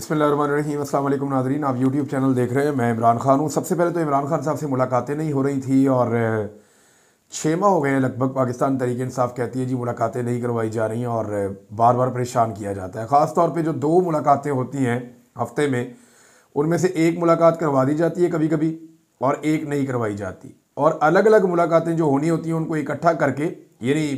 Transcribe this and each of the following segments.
बिस्मिल्लाहिर्रहमानिर्रहीम। अस्सलाम वालेकुम नाज़रीन, आप यूट्यूब चैनल देख रहे हैं। मैं इमरान खान हूँ। सबसे पहले तो इमरान खान साहब से मुलाकातें नहीं हो रही थी और 6 माह हो गए हैं लगभग। पाकिस्तान तहरीक इंसाफ कहती है जी मुलाकातें नहीं करवाई जा रही हैं और बार बार परेशान किया जाता है। ख़ास तौर पे जो 2 मुलाकातें होती हैं हफ्ते में, उनमें से एक मुलाकात करवा दी जाती है कभी कभी और एक नहीं करवाई जाती। और अलग अलग मुलाकातें जो होनी होती हैं उनको इकट्ठा करके, यानी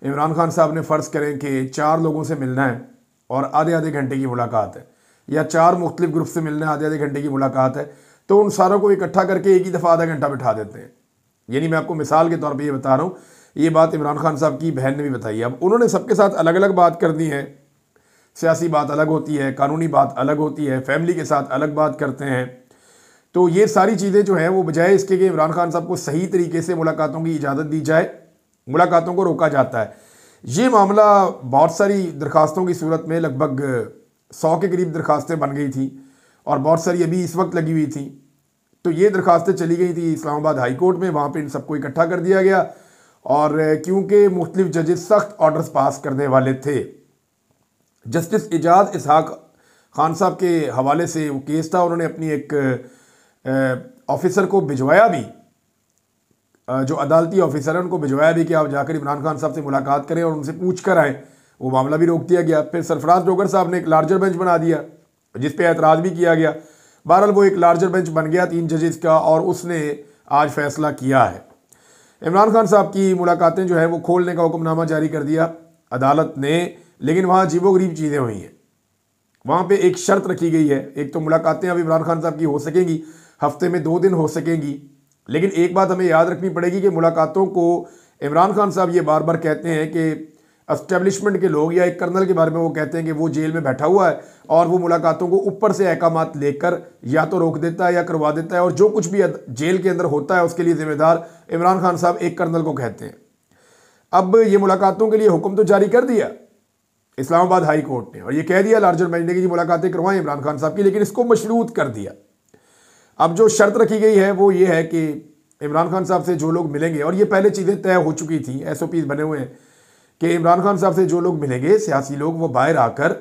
इमरान खान साहब ने फ़र्ज़ करें कि 4 लोगों से मिलना है और आधे आधे घंटे की मुलाकात है, या 4 मुख्तलिफ ग्रुप से मिलना है, आधे आधे घंटे की मुलाकात है, तो उन सारों को इकट्ठा करके एक ही दफ़ा आधा घंटा बिठा देते हैं। यानी मैं आपको मिसाल के तौर पे ये बता रहा हूँ, ये बात इमरान खान साहब की बहन ने भी बताई है। अब उन्होंने सबके साथ अलग अलग बात कर दी है। सियासी बात अलग होती है, कानूनी बात अलग होती है, फैमिली के साथ अलग बात करते हैं। तो ये सारी चीज़ें जो हैं वो बजाय इसके कि इमरान खान साहब को सही तरीके से मुलाकातों की इजाज़त दी जाए, मुलाकातों को रोका जाता है। ये मामला बहुत सारी दरखास्तों की सूरत में लगभग 100 के करीब दरखास्तें बन गई थी और बहुत सारी अभी इस वक्त लगी हुई थी। तो ये दरखास्तें चली गई थी इस्लामाबाद हाई कोर्ट में, वहाँ पे इन सबको इकट्ठा कर दिया गया। और क्योंकि मुख्तलिफ जजेस सख्त ऑर्डर्स पास करने वाले थे, जस्टिस एजाज इसहाक खान साहब के हवाले से वो केस था, उन्होंने अपनी एक ऑफिसर को भिजवाया भी, जो अदालती ऑफिसर है उनको भिजवाया भी कि आप जाकर इमरान खान साहब से मुलाकात करें और उनसे पूछ कर आएँ। वो मामला भी रोक दिया गया। फिर सरफराज डोगर साहब ने एक लार्जर बेंच बना दिया जिस पे एतराज़ भी किया गया। बहरहाल वो एक लार्जर बेंच बन गया 3 जजेस का और उसने आज फैसला किया है। इमरान खान साहब की मुलाकातें जो है वो खोलने का हुक्मनामा जारी कर दिया अदालत ने, लेकिन वहाँ अजीबोगरीब चीज़ें हुई हैं। वहाँ पे एक शर्त रखी गई है। एक तो मुलाकातें अब इमरान खान साहब की हो सकेंगी, हफ्ते में 2 दिन हो सकेंगी, लेकिन एक बात हमें याद रखनी पड़ेगी कि मुलाकातों को इमरान खान साहब ये बार बार कहते हैं कि एस्टेब्लिशमेंट के लोग या एक कर्नल के बारे में वो कहते हैं कि वो जेल में बैठा हुआ है और वो मुलाकातों को ऊपर से अहकामात लेकर या तो रोक देता है या करवा देता है, और जो कुछ भी जेल के अंदर होता है उसके लिए जिम्मेदार इमरान खान साहब एक कर्नल को कहते हैं। अब ये मुलाकातों के लिए हुक्म तो जारी कर दिया इस्लामाबाद हाई कोर्ट ने और ये कह दिया लार्जर बेंच ने कि मुलाकातें करवाएं इमरान खान साहब की, लेकिन इसको मशरूत कर दिया। अब जो शर्त रखी गई है वो ये है कि इमरान खान साहब से जो लोग मिलेंगे, और ये पहले चीज़ें तय हो चुकी थी, SOPs बने हुए हैं कि इमरान खान साहब से जो लोग मिलेंगे सियासी लोग, वो बाहर आकर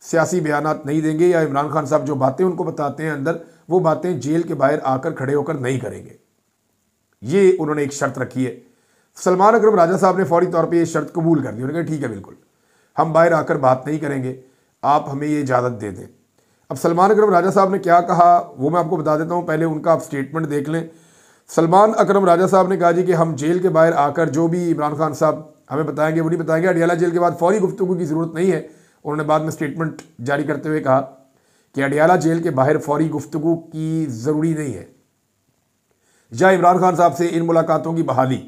सियासी बयानात नहीं देंगे या इमरान खान साहब जो बातें उनको बताते हैं अंदर, वो बातें जेल के बाहर आकर खड़े होकर नहीं करेंगे। ये उन्होंने एक शर्त रखी है। सलमान अकरम राजा साहब ने फौरी तौर पर यह शर्त कबूल कर दी। उन्होंने कहा ठीक है, बिल्कुल हम बाहर आकर बात नहीं करेंगे, आप हमें ये इजाज़त दे दें। अब सलमान अकरम राजा साहब ने क्या कहा वो मैं आपको बता देता हूँ, पहले उनका आप स्टेटमेंट देख लें। सलमान अकरम राजा साहब ने कहा जी कि हम जेल के बाहर आकर जो भी इमरान खान साहब हमें बताएंगे वो नहीं बताएंगे। अडियाला जेल के बाद फौरी गुफ्तगू की ज़रूरत नहीं है। उन्होंने बाद में स्टेटमेंट जारी करते हुए कहा कि अडियाला जेल के बाहर फौरी गुफ्तगू की ज़रूरी नहीं है, या इमरान खान साहब से इन मुलाकातों की बहाली,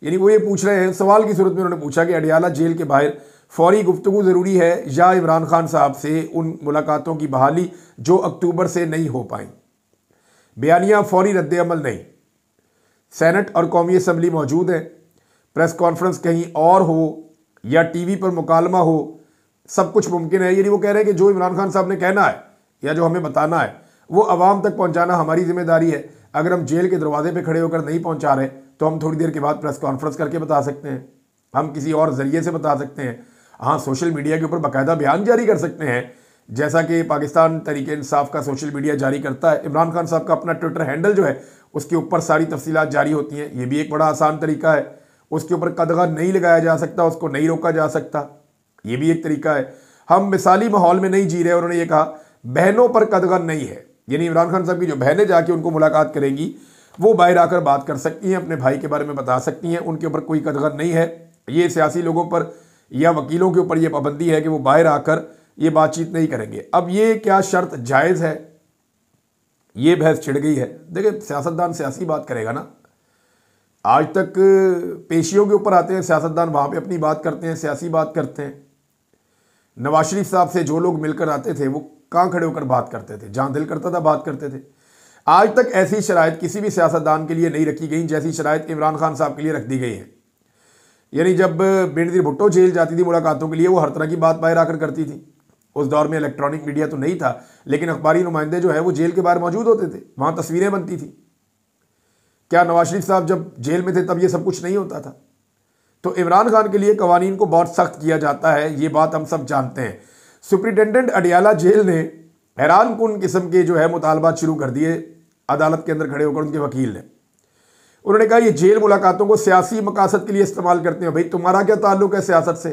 यानी वो ये पूछ रहे हैं, सवाल की सूरत में उन्होंने पूछा कि अडियाला जेल के बाहर फौरी गुफ्तगू ज़रूरी है या इमरान खान साहब से उन मुलाकातों की बहाली जो अक्टूबर से नहीं हो पाई। बयानिया फौरी रद्द अमल नहीं। सेनेट और कौमी असम्बली मौजूद है, प्रेस कॉन्फ्रेंस कहीं और हो या टीवी पर मुकालमा हो, सब कुछ मुमकिन है। यानी वो कह रहे हैं कि जो इमरान खान साहब ने कहना है या जो हमें बताना है वो आवाम तक पहुंचाना हमारी जिम्मेदारी है। अगर हम जेल के दरवाजे पे खड़े होकर नहीं पहुंचा रहे तो हम थोड़ी देर के बाद प्रेस कॉन्फ्रेंस करके बता सकते हैं, हम किसी और ज़रिए से बता सकते हैं। हाँ, सोशल मीडिया के ऊपर बाकायदा बयान जारी कर सकते हैं, जैसा कि पाकिस्तान तहरीक इंसाफ का सोशल मीडिया जारी करता है। इमरान खान साहब का अपना ट्विटर हैंडल जो है उसके ऊपर सारी तफसीलात जारी होती हैं। ये भी एक बड़ा आसान तरीका है। उसके ऊपर कदगन नहीं लगाया जा सकता, उसको नहीं रोका जा सकता, ये भी एक तरीका है। हम मिसाली माहौल में नहीं जी रहे। उन्होंने ये कहा बहनों पर कदगन नहीं है, यानी इमरान खान साहब की जो बहनें जाके उनको मुलाकात करेंगी वो बाहर आकर बात कर सकती हैं, अपने भाई के बारे में बता सकती हैं, उनके ऊपर कोई कदगन नहीं है। ये सियासी लोगों पर या वकीलों के ऊपर यह पाबंदी है कि वो बाहर आकर ये बातचीत नहीं करेंगे। अब ये क्या शर्त जायज़ है, ये बहस छिड़ गई है। देखिए, सियासतदान सियासी बात करेगा ना। आज तक पेशियों के ऊपर आते हैं सियासतदान, वहाँ पे अपनी बात करते हैं, सियासी बात करते हैं। नवाज शरीफ साहब से जो लोग मिलकर आते थे वो कहाँ खड़े होकर बात करते थे, जहाँ दिल करता था बात करते थे। आज तक ऐसी शराइत किसी भी सियासतदान के लिए नहीं रखी गई जैसी शराइत इमरान खान साहब के लिए रख दी गई है। यानी जब बेनज़ीर भुट्टो जेल जाती थी मुलाकातों के लिए, वो हर तरह की बात बाहर आकर करती थी। उस दौर में इलेक्ट्रॉनिक मीडिया तो नहीं था, लेकिन अखबारी नुमाइंदे जो है वो जेल के बाहर मौजूद होते थे, वहाँ तस्वीरें बनती थी। क्या नवाज शरीफ साहब जब जेल में थे तब ये सब कुछ नहीं होता था? तो इमरान खान के लिए कवानीन को बहुत सख्त किया जाता है, ये बात हम सब जानते हैं। सुप्रिटेंडेंट अडियाला जेल ने हैरान कुन किस्म के जो है मुतालबात शुरू कर दिए अदालत के अंदर खड़े होकर उनके वकील ने। उन्होंने कहा ये जेल मुलाकातों को सियासी मकासद के लिए इस्तेमाल करते हैं। भाई तुम्हारा क्या ताल्लुक है सियासत से?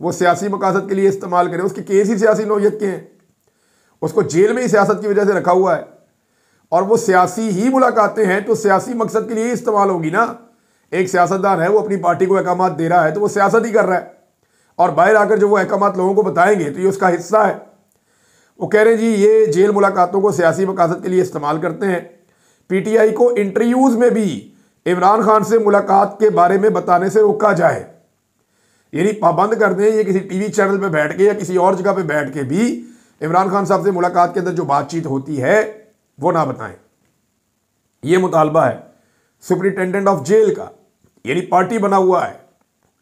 वो सियासी मकासद के लिए इस्तेमाल करें, उसके केस ही सियासी नौयत के हैं, उसको जेल में ही सियासत की वजह से रखा हुआ है और वो सियासी ही मुलाकातें हैं तो सियासी मकसद के लिए ही इस्तेमाल होगी ना। एक सियासतदान है, वो अपनी पार्टी को अहकामात दे रहा है तो वो सियासत ही कर रहा है और बाहर आकर जो वो अहकामात लोगों को बताएंगे तो ये उसका हिस्सा है। वो कह रहे हैं जी ये जेल मुलाकातों को सियासी मकासद के लिए इस्तेमाल करते हैं। पीटीआई को इंटरव्यूज में भी इमरान खान से मुलाकात के बारे में बताने से रोका जाए, यानी पाबंद कर दें ये किसी टीवी चैनल पे बैठ के या किसी और जगह पे बैठ के भी इमरान खान साहब से मुलाकात के अंदर जो बातचीत होती है वो ना बताएं। ये मुतालबा है सुपरिटेंडेंट ऑफ जेल का, यानी पार्टी बना हुआ है।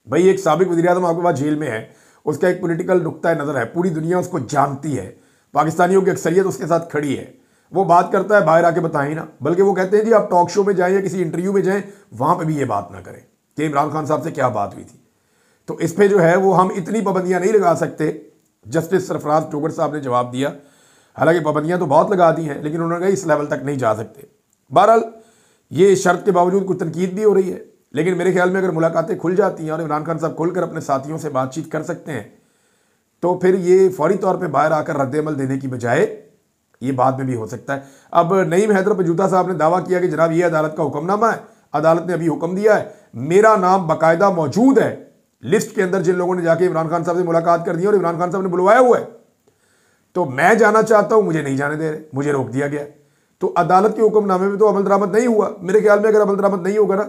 भाई एक साबिक वज़ीर-ए-आज़म आपके पास जेल में है, उसका एक पॉलिटिकल नुक्ता नज़र है, पूरी दुनिया उसको जानती है, पाकिस्तानियों की अक्सरियत उसके साथ खड़ी है, वो बात करता है बाहर आके बताएं ना। बल्कि वो कहते हैं जी आप टॉक शो में जाएं या किसी इंटरव्यू में जाएं, वहां पे भी ये बात ना करें कि इमरान खान साहब से क्या बात हुई थी। तो इस पर जो है वो हम इतनी पाबंदियां नहीं लगा सकते। जस्टिस सरफराज टोगर साहब ने जवाब दिया, हालांकि पाबंदियां तो बहुत लगा दी हैं लेकिन उन्होंने कहा इस लेवल तक नहीं जा सकते। बहरहाल ये शर्त के बावजूद कुछ तनकीद भी हो रही है, लेकिन मेरे ख्याल में अगर मुलाकातें खुल जाती हैं और इमरान खान साहब खुलकर अपने साथियों से बातचीत कर सकते हैं तो फिर ये फौरी तौर पर बाहर आकर रद्द-ए-अमल देने की बजाय ये बाद में भी हो सकता है। अब नईम हैदर पजूता साहब ने दावा किया कि जनाब ये अदालत का हुक्मनामा है, अदालत ने अभी हुक्म दिया है, मेरा नाम बाकायदा मौजूद है लिस्ट के अंदर जिन लोगों ने जाके इमरान खान साहब से मुलाकात कर दी और इमरान खान साहब ने बुलवाया हुआ है, तो मैं जाना चाहता हूं, मुझे नहीं जाने दे रहे, मुझे रोक दिया गया। तो अदालत के हुक्मनामे में तो अमल दरामद नहीं हुआ। मेरे ख्याल में अगर अमल दरामद नहीं होगा ना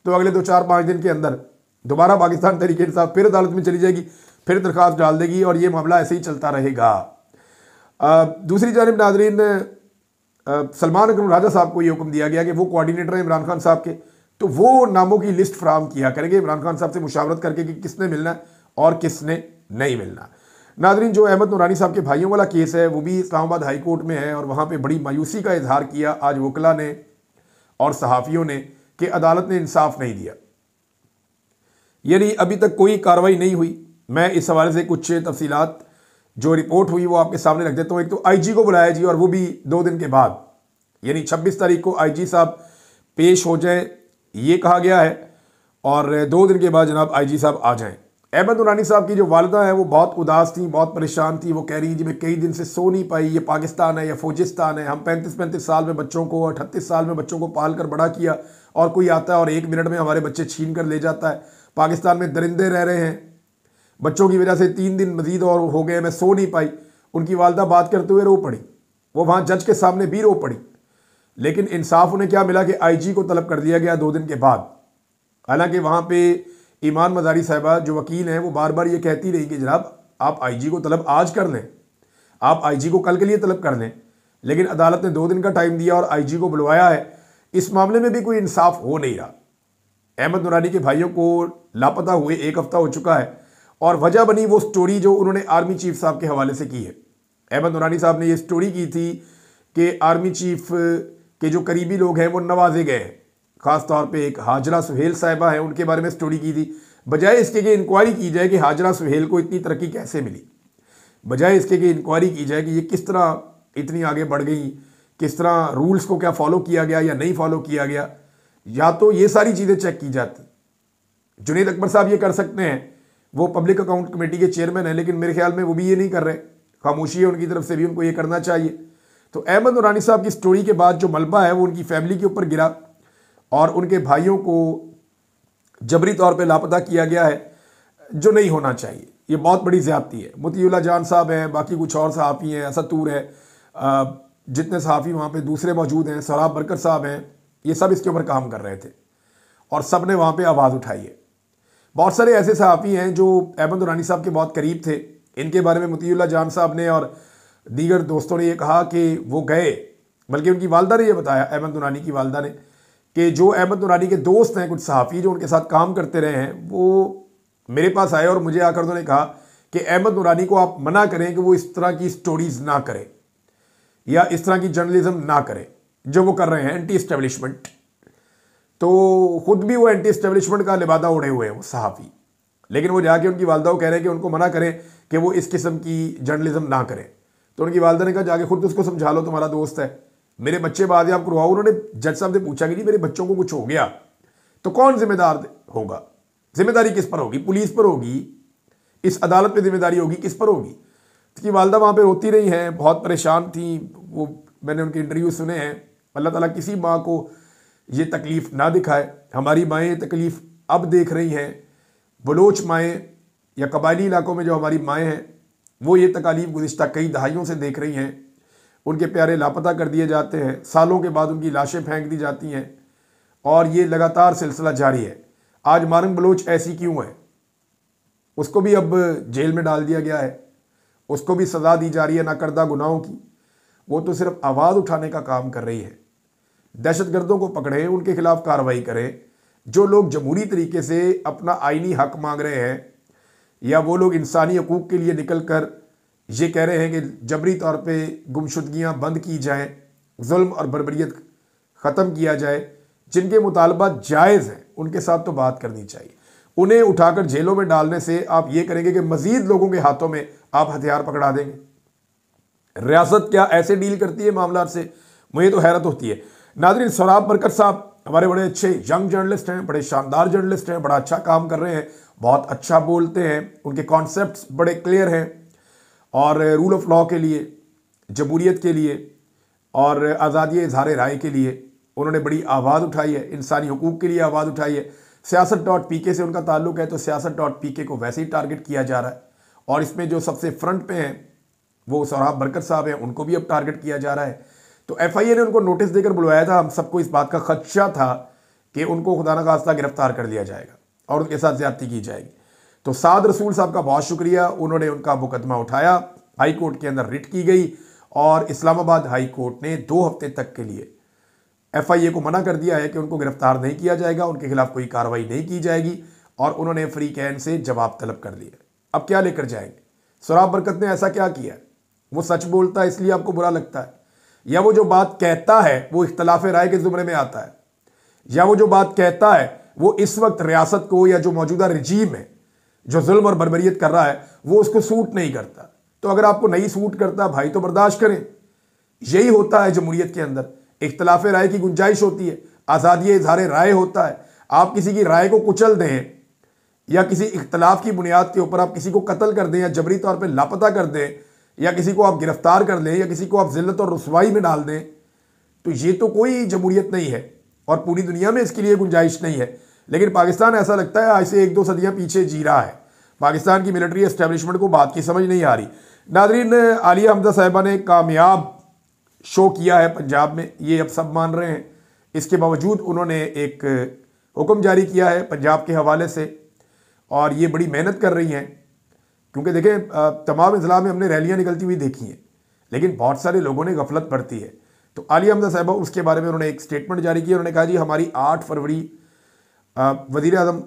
तो अगले 2-4-5 दिन के अंदर दोबारा पाकिस्तान तहरीक इंसाफ फिर अदालत में चली जाएगी, फिर दरख्वास्त डाल देगी और ये मामला ऐसे ही चलता रहेगा। दूसरी जानिब नाज़रीन, सलमान अकरम राजा साहब को ये हुक्म दिया गया कि वो कोऑर्डिनेटर हैं इमरान खान साहब के, तो वो नामों की लिस्ट फराहम किया करेंगे इमरान खान साहब से मुशावरत करके कि किसने मिलना है और किसने नहीं मिलना। नाज़रीन, जो अहमद नूरानी साहब के भाइयों वाला केस है वो भी इस्लामाबाद हाई कोर्ट में है और वहाँ पे बड़ी मायूसी का इजहार किया आज वकला ने और सहाफ़ियों ने कि अदालत ने इंसाफ नहीं दिया, यानी अभी तक कोई कार्रवाई नहीं हुई। मैं इस हवाले से कुछ तफसीलात जो रिपोर्ट हुई वो आपके सामने रख देता हूँ। एक तो आईजी को बुलाया जी और वो भी 2 दिन के बाद, यानी 26 तारीख को आईजी साहब पेश हो जाए ये कहा गया है और 2 दिन के बाद जनाब आईजी साहब आ जाएं। अहमद नूरानी साहब की जो वालिदा है वो बहुत उदास थी, बहुत परेशान थी। वो कह रही जी मैं कई दिन से सो नहीं पाई, ये पाकिस्तान है या फौजिस्तान है, हम 35-35 साल में बच्चों को 38 साल में बच्चों को पाल कर बड़ा किया और कोई आता है और 1 मिनट में हमारे बच्चे छीन कर ले जाता है। पाकिस्तान में दरिंदे रह रहे हैं, बच्चों की वजह से 3 दिन मजीद और हो गए, मैं सो नहीं पाई। उनकी वालिदा बात करते हुए रो पड़ी, वो वहाँ जज के सामने भी रो पड़ी, लेकिन इंसाफ उन्हें क्या मिला कि आईजी को तलब कर दिया गया 2 दिन के बाद। हालांकि वहाँ पे ईमान मजारी साहिबा जो वकील हैं वो बार बार ये कहती रही कि जनाब आप आईजी को तलब आज कर लें, आप आईजी को कल के लिए तलब कर लें, लेकिन अदालत ने 2 दिन का टाइम दिया और आईजी को बुलवाया है। इस मामले में भी कोई इंसाफ हो नहीं रहा। अहमद नूरानी के भाइयों को लापता हुए 1 हफ्ता हो चुका है और वजह बनी वो स्टोरी जो उन्होंने आर्मी चीफ साहब के हवाले से की है। अहमद नूरानी साहब ने ये स्टोरी की थी कि आर्मी चीफ के जो करीबी लोग हैं वो नवाजे गए हैं, ख़ास तौर पे एक हाजरा सुहेल साहिबा है, उनके बारे में स्टोरी की थी। बजाय इसके कि इंक्वायरी की जाए कि हाजरा सुहेल को इतनी तरक्की कैसे मिली, बजाय इसके कि इंक्वायरी की जाए कि ये किस तरह इतनी आगे बढ़ गई, किस तरह रूल्स को क्या फॉलो किया गया या नहीं फॉलो किया गया, या तो ये सारी चीज़ें चेक की जाती। जुनैद अकबर साहब ये कर सकते हैं, वो पब्लिक अकाउंट कमेटी के चेयरमैन हैं, लेकिन मेरे ख्याल में वो भी ये नहीं कर रहे। खामोशी है उनकी तरफ से भी, उनको ये करना चाहिए। तो अहमद नूरानी साहब की स्टोरी के बाद जो मलबा है वो उनकी फैमिली के ऊपर गिरा और उनके भाइयों को जबरी तौर पे लापता किया गया है, जो नहीं होना चाहिए। ये बहुत बड़ी ज़्यादती है। मुतीउल्लाह जान साहब हैं, बाकी कुछ और सहाफ़ी हैं, असद तूर है, जितने सहाफ़ी वहाँ पे दूसरे मौजूद हैं, सराब बरकत साहब हैं, ये सब इसके ऊपर काम कर रहे थे और सब ने वहाँ पे आवाज़ उठाई है। बहुत सारे ऐसे सहाफ़ी हैं जो अहमद नूरानी साहब के बहुत करीब थे। इनके बारे में मुतीउल्लाह जान साहब ने और दीगर दोस्तों ने ये कहा कि वो गए, बल्कि उनकी वालदा ने ये बताया, अहमद नूरानी की वालदा ने, कि जो अहमद नूरानी के दोस्त हैं, कुछ सहाफ़ी जो उनके साथ काम करते रहे हैं, वो मेरे पास आए और मुझे आकर उन्होंने कहा कि अहमद नूरानी को आप मना करें कि वो इस तरह की स्टोरीज़ ना करे या इस तरह की जर्नलिज्म ना करे जो वो कर रहे हैं, एंटी इस्टेब्लिशमेंट। तो ख़ुद भी वो एंटी इस्टेब्लिशमेंट का लिबादा उड़े हुए हैं वो सहाफ़ी, लेकिन वो जाके उनकी वालदा को कह रहे हैं कि उनको मना करें कि वो इस किस्म की जर्नलिज्म ना करें। तो उनकी वालदा ने कहा जाके खुद उसको समझा लो, तुम्हारा दोस्त है, मेरे बच्चे बाजियाब करवाओ। उन्होंने जज साहब ने पूछा कि नहीं मेरे बच्चों को कुछ हो गया तो कौन जिम्मेदार होगा, जिम्मेदारी किस पर होगी, पुलिस पर होगी, इस अदालत में जिम्मेदारी होगी, किस पर होगी। उसकी वालदा वहाँ पे रोती रही हैं, बहुत परेशान थी वो, मैंने उनके इंटरव्यू सुने हैं। अल्लाह ताला किसी माँ को ये तकलीफ़ ना दिखाए। हमारी माएँ ये तकलीफ़ अब देख रही हैं, बलोच माएँ या कबायली इलाकों में जो हमारी माएँ हैं वो ये तकालीफ गुज़िश्ता कई दहाइयों से देख रही हैं। उनके प्यारे लापता कर दिए जाते हैं, सालों के बाद उनकी लाशें फेंक दी जाती हैं और ये लगातार सिलसिला जारी है। आज मारंग बलोच ऐसी क्यों है, उसको भी अब जेल में डाल दिया गया है, उसको भी सज़ा दी जा रही है नाकर्दा गुनाहों की। वो तो सिर्फ आवाज़ उठाने का काम कर रही है। दहशतगर्दों को पकड़ें, उनके खिलाफ कार्रवाई करें। जो लोग जमहूरी तरीके से अपना आइनी हक मांग रहे हैं या वो लोग इंसानी हकूक़ के लिए निकल कर ये कह रहे हैं कि जबरी तौर पे गुमशुदगियाँ बंद की जाएँ, जुल्म और बर्बरियत ख़त्म किया जाए, जिनके मुतालबात जायज़ हैं उनके साथ तो बात करनी चाहिए। उन्हें उठाकर जेलों में डालने से आप ये करेंगे कि मज़ीद लोगों के हाथों में आप हथियार पकड़ा देंगे। रियासत क्या ऐसे डील करती है मामला से, मुझे तो हैरत होती है। नाज़रीन, सोहराब बरकत साहब हमारे बड़े अच्छे यंग जर्नलिस्ट हैं, बड़े शानदार जर्नलिस्ट हैं, बड़ा अच्छा काम कर रहे हैं, बहुत अच्छा बोलते हैं, उनके कॉन्सेप्ट्स बड़े क्लियर हैं और रूल ऑफ लॉ के लिए, जमहूरियत के लिए और आज़ादी इज़हार राय के लिए उन्होंने बड़ी आवाज़ उठाई है, इंसानी हकूक़ के लिए आवाज़ उठाई है। siyaasat.pk से उनका ताल्लुक़ है तो siyaasat.pk को वैसे ही टारगेट किया जा रहा है और इसमें जो सबसे फ्रंट पे हैं वो सोहराब बरकत साहब हैं, उनको भी अब टारगेट किया जा रहा है। तो FIA ने उनको नोटिस देकर बुलवाया था। हम सबको इस बात का खदशा था कि उनको खुदा न खास्ता गिरफ्तार कर लिया जाएगा और उनके साथ ज़्यादती की जाएगी। तो साद रसूल साहब का बहुत शुक्रिया, उन्होंने उनका मुकदमा उठाया, हाई कोर्ट के अंदर रिट की गई और इस्लामाबाद हाई कोर्ट ने 2 हफ्ते तक के लिए FIA को मना कर दिया है कि उनको गिरफ्तार नहीं किया जाएगा, उनके खिलाफ कोई कार्रवाई नहीं की जाएगी और उन्होंने फ्री कैन से जवाब तलब कर लिया। अब क्या लेकर जाएंगे? सोहराब बरकत ने ऐसा क्या किया? वो सच बोलता है इसलिए आपको बुरा लगता है, या वो जो बात कहता है वो इख्तलाफ राय के ज़ुमरे में आता है, या वो जो बात कहता है वो इस वक्त रियासत को या जो मौजूदा रजीम है जो जुल्म और बर्बरियत कर रहा है वो उसको सूट नहीं करता। तो अगर आपको नहीं सूट करता भाई तो बर्दाश्त करें। यही होता है जमहूरियत के अंदर, इख्तलाफ राय की गुंजाइश होती है, आज़ादी इज़हार राय होता है। आप किसी की राय को कुचल दें या किसी इख्तलाफ की बुनियाद के ऊपर आप किसी को कत्ल कर दें या जबरी तौर पर लापता कर दें या किसी को आप गिरफ्तार कर लें या किसी को आप जिल्लत और रुसवाई में डाल दें, तो ये तो कोई जमहूरियत नहीं है और पूरी दुनिया में इसके लिए गुंजाइश नहीं है। लेकिन पाकिस्तान ऐसा लगता है आज से 1-2 सदियाँ पीछे जी रहा है। पाकिस्तान की मिलिट्री एस्टेब्लिशमेंट को बात की समझ नहीं आ रही। नाज़रीन, आलिया हमजा साहिबा ने कामयाब शो किया है पंजाब में, ये अब सब मान रहे हैं। इसके बावजूद उन्होंने एक हुक्म जारी किया है पंजाब के हवाले से और ये बड़ी मेहनत कर रही हैं, क्योंकि देखें तमाम अजला में हमने रैलियाँ निकलती हुई देखी हैं लेकिन बहुत सारे लोगों ने गफलत बरती है। तो आलिया हमजा साहिबा उसके बारे में उन्होंने एक स्टेटमेंट जारी की। उन्होंने कहा जी हमारी 8 फरवरी वज़ीर आज़म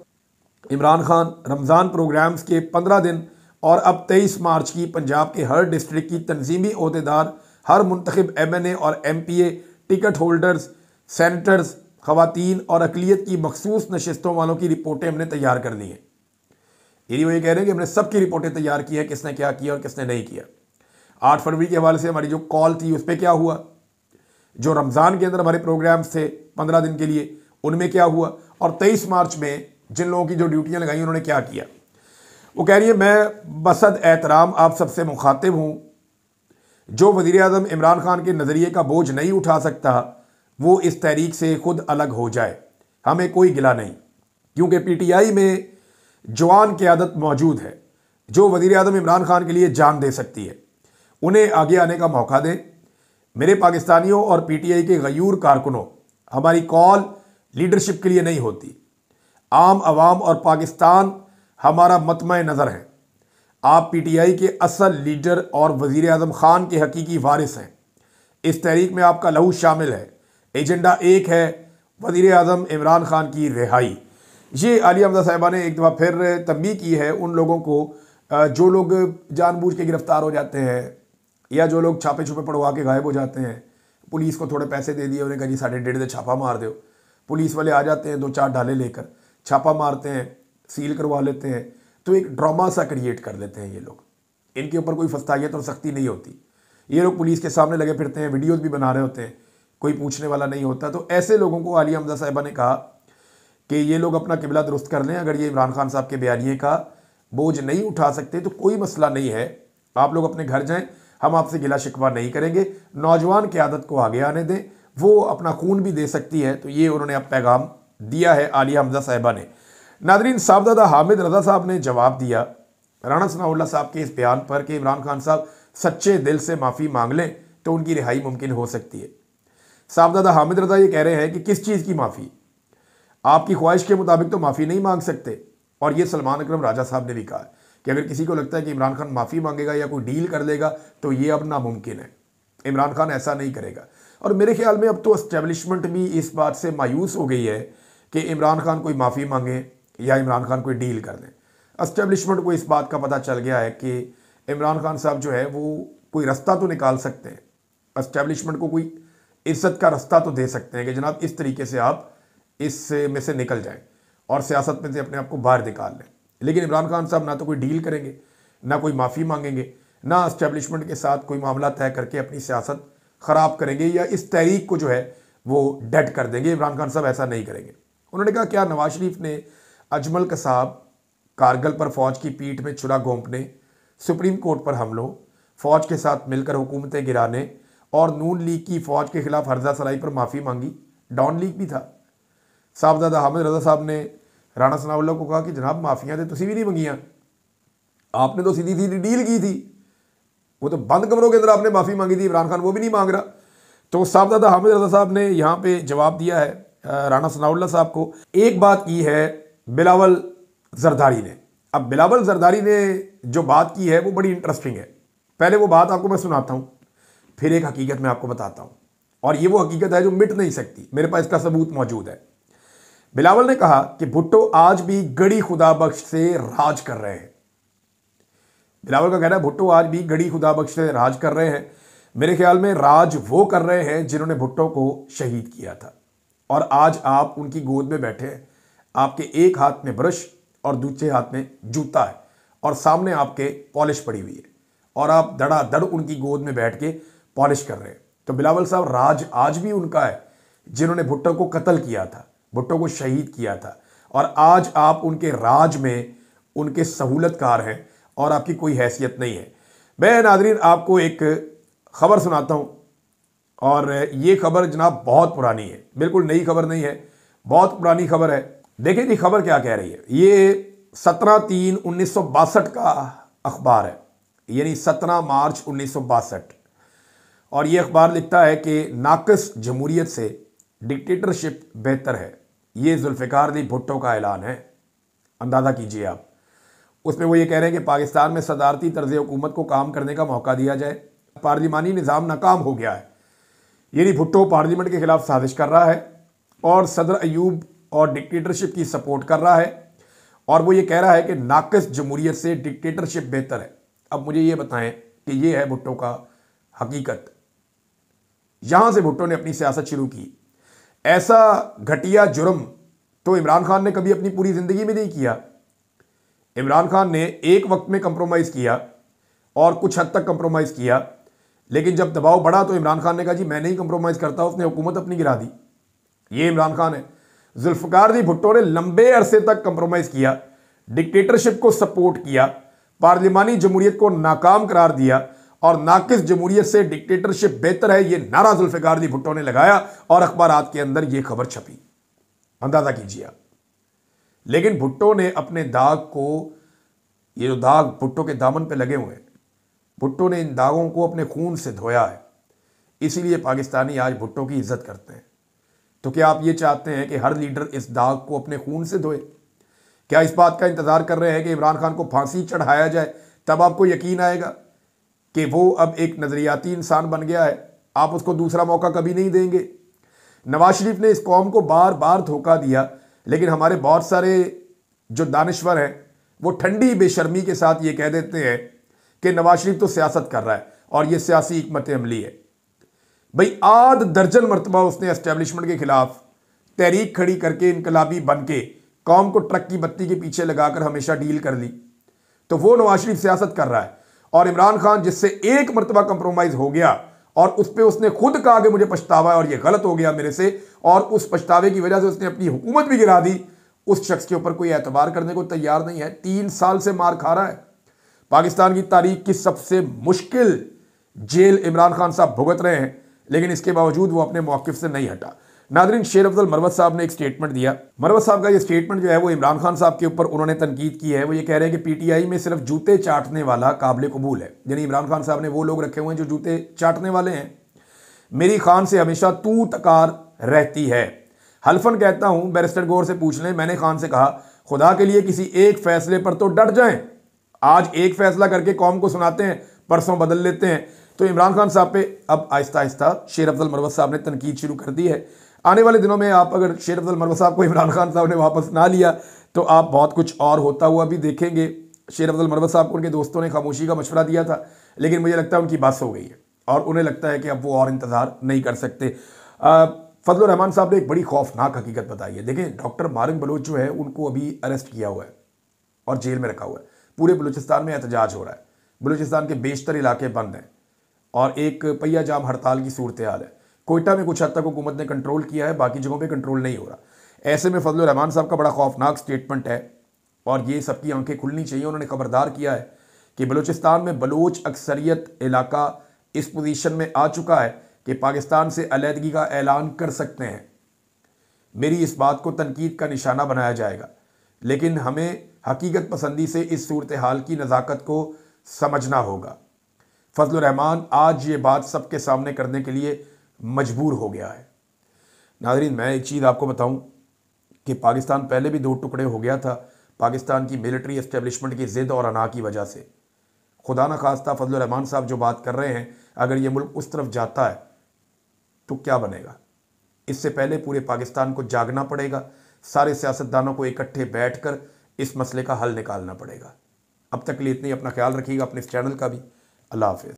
इमरान खान रमज़ान प्रोग्राम्स के 15 दिन और अब 23 मार्च की पंजाब के हर डिस्ट्रिक्ट की तंजीमी ओहदेदार, हर मुंतखब MNA और MPA, टिकट होल्डर्स, सेनेटर्स, ख़वातीन और अक़लियत की मखसूस नशिस्तों वालों की रिपोर्टें हमने तैयार कर ली हैं। यही वो ये कह रहे हैं कि हमने सबकी रिपोर्टें तैयार की हैं, किसने क्या किया और किसने नहीं किया। 8 फरवरी के हवाले से हमारी जो कॉल थी उस पर क्या हुआ, जो रमज़ान के अंदर हमारे प्रोग्राम्स थे 15 दिन के लिए उनमें क्या हुआ, और 23 मार्च में जिन लोगों की जो ड्यूटियां लगाई उन्होंने क्या किया। वो कह रही है मैं बसद एहतराम आप सबसे मुखातिब हूँ, जो वज़ीर आज़म इमरान खान के नज़रिए का बोझ नहीं उठा सकता वो इस तहरीक से खुद अलग हो जाए, हमें कोई गिला नहीं, क्योंकि PTI में जवान क़यादत मौजूद है जो वज़ीर आज़म इमरान खान के लिए जान दे सकती है। उन्हें आगे आने का मौका दें। मेरे पाकिस्तानियों और PTI के गयूर कारकुनों, हमारी कॉल लीडरशिप के लिए नहीं होती, आम आवाम और पाकिस्तान हमारा मतमय नज़र है। आप PTI के असल लीडर और वज़ीर आज़म खान के हकीकी वारिस हैं। इस तहरीक में आपका लहू शामिल है। एजेंडा एक है, वज़ीर आज़म इमरान खान की रिहाई। ये आलिया हमजा साहिबा ने एक दफ़ा फिर तंबीह की है उन लोगों को जो लोग जानबूझ के गिरफ़्तार हो जाते हैं या जो लोग छापे छुपे पड़वा के गायब हो जाते हैं। पुलिस को थोड़े पैसे दे दिए, उन्हें कहा जी 1.5 छापा मार दो। पुलिस वाले आ जाते हैं 2-4 ढाले लेकर, छापा मारते हैं, सील करवा लेते हैं, तो एक ड्रामा सा क्रिएट कर लेते हैं ये लोग। इनके ऊपर कोई फस्तायत और सख्ती नहीं होती। ये लोग पुलिस के सामने लगे फिरते हैं, वीडियोज़ भी बना रहे होते हैं, कोई पूछने वाला नहीं होता। तो ऐसे लोगों को आलिया हमजा साहिबा ने कहा कि ये लोग अपना किबला दुरुस्त कर लें, अगर ये इमरान खान साहब के बयानिए का बोझ नहीं उठा सकते तो कोई मसला नहीं है, आप लोग अपने घर जाएं, हम आपसे गिला शिकवा नहीं करेंगे, नौजवान क़यादत को आगे आने दें, वो अपना खून भी दे सकती है। तो ये उन्होंने अब पैगाम दिया है आलिया हमजा साहिबा ने। नादरीन, साहबजादा हामिद रज़ा साहब ने जवाब दिया राणा सनाउल्लाह साहब के इस बयान पर कि इमरान खान साहब सच्चे दिल से माफ़ी मांग लें तो उनकी रिहाई मुमकिन हो सकती है। साहबजादा हामिद रज़ा ये कह रहे हैं कि किस चीज़ की माफ़ी, आपकी ख्वाहिश के मुताबिक तो माफ़ी नहीं मांग सकते। और ये सलमान अकरम राजा साहब ने भी कहा है कि अगर किसी को लगता है कि इमरान खान माफ़ी मांगेगा या कोई डील कर लेगा तो ये अब नामुमकिन है, इमरान खान ऐसा नहीं करेगा। और मेरे ख्याल में अब तो एस्टेब्लिशमेंट भी इस बात से मायूस हो गई है कि इमरान खान कोई माफ़ी मांगे या इमरान खान कोई डील कर दें। एस्टेब्लिशमेंट को इस बात का पता चल गया है कि इमरान खान साहब जो है वो कोई रास्ता तो निकाल सकते हैं, एस्टेब्लिशमेंट को कोई इज्जत का रास्ता तो दे सकते हैं कि जनाब इस तरीके से आप इस में से निकल जाएं और सियासत में से अपने आप को बाहर निकाल लें। लेकिन इमरान खान साहब ना तो कोई डील करेंगे, ना कोई माफ़ी मांगेंगे, ना एस्टेब्लिशमेंट के साथ कोई मामला तय करके अपनी सियासत ख़राब करेंगे या इस तहरीक को जो है वो डेड कर देंगे। इमरान खान साहब ऐसा नहीं करेंगे। उन्होंने कहा क्या नवाज शरीफ ने अजमल कसाब, कारगिल पर फ़ौज की पीठ में छुरा घोंपने, सुप्रीम कोर्ट पर हमलों, फ़ौज के साथ मिलकर हुकूमतें गिराने और नून लीग की फ़ौज के खिलाफ हर्जा सराई पर माफ़ी मांगी, डॉन लीग भी था। साहबजादा हामिद रज़ा साहब ने राणा सनाउल्लाह को कहा कि जनाब माफ़ियाँ तो तुसी भी नहीं मंगियाँ, आपने तो सीधी सीधी डील की थी, वो तो बंद कमरों के अंदर आपने माफ़ी मांगी थी, इमरान खान वो भी नहीं मांग रहा। तो साहबजादा हामिद रज़ा साहब ने यहाँ पे जवाब दिया है राणा सनाउल्लाह साहब को। एक बात की है बिलावल जरदारी ने। अब बिलावल जरदारी ने जो बात की है वो बड़ी इंटरेस्टिंग है। पहले वो बात आपको मैं सुनाता हूँ, फिर एक हकीकत मैं आपको बताता हूँ, और ये वो हकीकत है जो मिट नहीं सकती, मेरे पास इसका सबूत मौजूद है। बिलावल ने कहा कि भुट्टो आज भी गड़ी खुदा बख्श से राज कर रहे हैं। बिलावल का कहना है भुट्टो आज भी गड़ी खुदा बख्श से राज कर रहे हैं। मेरे ख्याल में राज वो कर रहे हैं जिन्होंने भुट्टो को शहीद किया था, और आज आप उनकी गोद में बैठे हैं, आपके एक हाथ में ब्रश और दूसरे हाथ में जूता है और सामने आपके पॉलिश पड़ी हुई है और आप धड़ाधड़ उनकी गोद में बैठ के पॉलिश कर रहे हैं। तो बिलावल साहब राज आज भी उनका है जिन्होंने भुट्टो को कत्ल किया था, भुट्टो को शहीद किया था, और आज आप उनके राज में उनके सहूलतकार हैं और आपकी कोई हैसियत नहीं है। मैं नाज़रीन आपको एक ख़बर सुनाता हूँ, और ये खबर जनाब बहुत पुरानी है, बिल्कुल नई खबर नहीं है, बहुत पुरानी खबर है। देखिए जी खबर क्या कह रही है। ये 17/3/1962 का अखबार है, यानी 17 मार्च 1962, और ये अखबार लिखता है कि नाक़िस जमहूरियत से डिक्टेटरशिप बेहतर है। ये जुल्फ़िकार अली भुट्टो का ऐलान है, अंदाज़ा कीजिए आप। उसमें वो ये कह रहे हैं कि पाकिस्तान में सदारती तर्ज़ हुकूमत को काम करने का मौका दिया जाए, पार्लिमानी निज़ाम नाकाम हो गया है। यानी भुट्टो पार्लियामेंट के खिलाफ साजिश कर रहा है और सदर अयूब और डिक्टेटरशिप की सपोर्ट कर रहा है, और वो ये कह रहा है कि नाक़िस जमहूरियत से डिक्टेटरशिप बेहतर है। अब मुझे ये बताएं कि ये है भुट्टो का हकीकत। यहाँ से भुट्टो ने अपनी सियासत शुरू की। ऐसा घटिया जुर्म तो इमरान खान ने कभी अपनी पूरी ज़िंदगी में नहीं किया। इमरान खान ने एक वक्त में कंप्रोमाइज़ किया और कुछ हद तक कंप्रोमाइज़ किया, लेकिन जब दबाव बढ़ा तो इमरान खान ने कहा जी मैं नहीं कंप्रोमाइज़ करता, उसने हुकूमत अपनी गिरा दी। ये इमरान खान है। जुल्फ़िकार अली भुट्टो ने लंबे अरसे तक कंप्रोमाइज़ किया, डिक्टेटरशिप को सपोर्ट किया, पार्लिमानी जमहूरियत को नाकाम करार दिया, और नाक़िस जमहूरियत से डिक्टेटरशिप बेहतर है, ये नारा जुल्फ़िकार अली भुट्टो ने लगाया और अखबारात के अंदर ये खबर छपी। अंदाज़ा कीजिए आप। लेकिन भुट्टो ने अपने दाग को, ये जो दाग भुट्टो के दामन पे लगे हुए हैं, भुट्टो ने इन दागों को अपने खून से धोया है। इसीलिए पाकिस्तानी आज भुट्टो की इज्जत करते हैं। तो क्या आप ये चाहते हैं कि हर लीडर इस दाग को अपने खून से धोए? क्या इस बात का इंतज़ार कर रहे हैं कि इमरान खान को फांसी चढ़ाया जाए तब आपको यकीन आएगा कि वो अब एक नज़रियाती इंसान बन गया है? आप उसको दूसरा मौका कभी नहीं देंगे। नवाज शरीफ ने इस कौम को बार बार धोखा दिया, लेकिन हमारे बहुत सारे जो दानिश्वर हैं वो ठंडी बेशर्मी के साथ ये कह देते हैं कि नवाज शरीफ तो सियासत कर रहा है और ये सियासी हिकमत अमली है। भाई आध दर्जन मरतबा उसने एस्टेब्लिशमेंट के खिलाफ तहरीक खड़ी करके इनकलाबी बन के कौम को ट्रक की बत्ती के पीछे लगाकर हमेशा डील कर ली। तो वो नवाज शरीफ सियासत कर रहा है और इमरान खान जिससे एक मरतबा कंप्रोमाइज हो गया और उस पर उसने खुद कहा कि मुझे पछतावा है और यह गलत हो गया मेरे से, और उस पछतावे की वजह से उसने अपनी हुकूमत भी गिरा दी, उस शख्स के ऊपर कोई एतबार करने को तैयार नहीं है। 3 साल से मार खा रहा है। पाकिस्तान की तारीख की सबसे मुश्किल जेल इमरान खान साहब भुगत रहे हैं, लेकिन इसके बावजूद वो अपने मौक़िफ़ से नहीं हटा। नादरीन, शेर अफजल मरवत साहब ने एक स्टेटमेंट दिया। मरवत साहब का ये स्टेटमेंट जो है वो इमरान खान साहब के ऊपर उन्होंने तनकीद की है। वो ये कह रहे हैं कि पीटीआई में सिर्फ जूते चाटने वाला काबिल कबूल है, यानी इमरान खान साहब ने वो लोग रखे हुए हैं जो जूते चाटने वाले हैं। मेरी खान से हमेशा तू तकार रहती है। हल्फन कहता हूं, बैरिस्टर गौर से पूछ लें, मैंने खान से कहा खुदा के लिए किसी एक फैसले पर तो डट जाएं। आज एक फैसला करके कौम को सुनाते हैं, परसों बदल लेते हैं। तो इमरान खान साहब पे अब आहिस्ता आहिस्ता शेर अफजल मरवत साहब ने तनकीद शुरू कर दी है। आने वाले दिनों में आप अगर शेर अफजल मरवत साहब को इमरान खान साहब ने वापस ना लिया तो आप बहुत कुछ और होता हुआ भी देखेंगे। शेर अफजल मरवत साहब को उनके दोस्तों ने खामोशी का मशवरा दिया था, लेकिन मुझे लगता है उनकी बस हो गई है और उन्हें लगता है कि अब वो और इंतज़ार नहीं कर सकते। फजल रहमान साहब ने एक बड़ी खौफनाक हकीकत बताई है। देखें, डॉक्टर मारिक बलोच जो है उनको अभी अरेस्ट किया हुआ है और जेल में रखा हुआ है। पूरे बलूचिस्तान में एहतजाज हो रहा है। बलूचिस्तान के बेशतर इलाके बंद हैं और एक पहिया जाम हड़ताल की सूरत हाल है। कोयटा में कुछ हद तक हुकूमत ने कंट्रोल किया है, बाकी जगहों पे कंट्रोल नहीं हो रहा। ऐसे में फजल रहमान साहब का बड़ा खौफनाक स्टेटमेंट है और ये सबकी आंखें खुलनी चाहिए। उन्होंने खबरदार किया है कि बलूचिस्तान में बलोच अक्सरियत इलाका इस पोजीशन में आ चुका है कि पाकिस्तान से अलहदगी का ऐलान कर सकते हैं। मेरी इस बात को तनकीद का निशाना बनाया जाएगा, लेकिन हमें हकीकत पसंदी से इस सूरत हाल की नज़ाकत को समझना होगा। फजल रहमान आज ये बात सबके सामने करने के लिए मजबूर हो गया है। नाज़रीन, मैं एक चीज़ आपको बताऊं कि पाकिस्तान पहले भी 2 टुकड़े हो गया था पाकिस्तान की मिलिट्री एस्टेब्लिशमेंट की ज़िद और अना की वजह से। खुदा न खास्ता फजल रहमान साहब जो बात कर रहे हैं, अगर ये मुल्क उस तरफ जाता है तो क्या बनेगा? इससे पहले पूरे पाकिस्तान को जागना पड़ेगा। सारे सियासतदानों को इकट्ठे बैठकर इस मसले का हल निकालना पड़ेगा। अब तक के लिए इतना ही। अपना ख्याल रखिएगा, अपने इस चैनल का भी। अल्लाह हाफिज़।